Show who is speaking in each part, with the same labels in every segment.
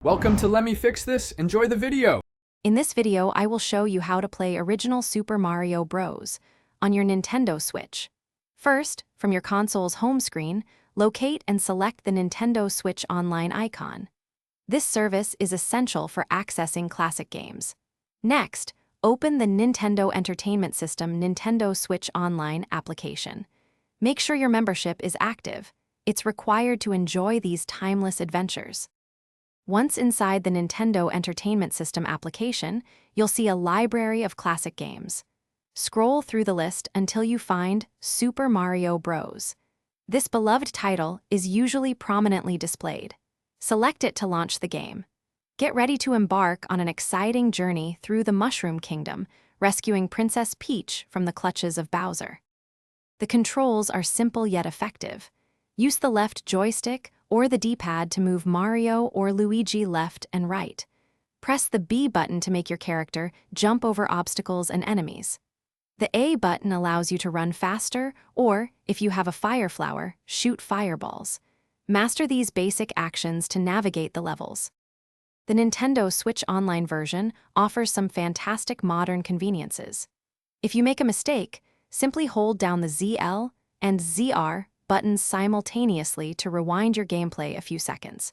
Speaker 1: Welcome to Let Me Fix This. Enjoy the video.
Speaker 2: In this video, I will show you how to play original Super Mario Bros. On your Nintendo Switch. First, from your console's home screen, locate and select the Nintendo Switch Online icon. This service is essential for accessing classic games. Next, open the Nintendo Entertainment System Nintendo Switch Online application. Make sure your membership is active. It's required to enjoy these timeless adventures. Once inside the Nintendo Entertainment System application, you'll see a library of classic games. Scroll through the list until you find Super Mario Bros. This beloved title is usually prominently displayed. Select it to launch the game. Get ready to embark on an exciting journey through the Mushroom Kingdom, rescuing Princess Peach from the clutches of Bowser. The controls are simple yet effective. Use the left joystick or the D-pad to move Mario or Luigi left and right. Press the B button to make your character jump over obstacles and enemies. The A button allows you to run faster, or, if you have a fire flower, shoot fireballs. Master these basic actions to navigate the levels. The Nintendo Switch Online version offers some fantastic modern conveniences. If you make a mistake, simply hold down the ZL and ZR buttons simultaneously to rewind your gameplay a few seconds.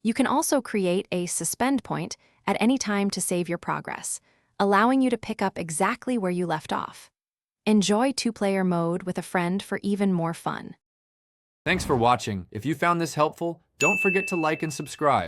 Speaker 2: You can also create a suspend point at any time to save your progress, allowing you to pick up exactly where you left off. Enjoy two-player mode with a friend for even more fun.
Speaker 1: Thanks for watching. If you found this helpful, don't forget to like and subscribe.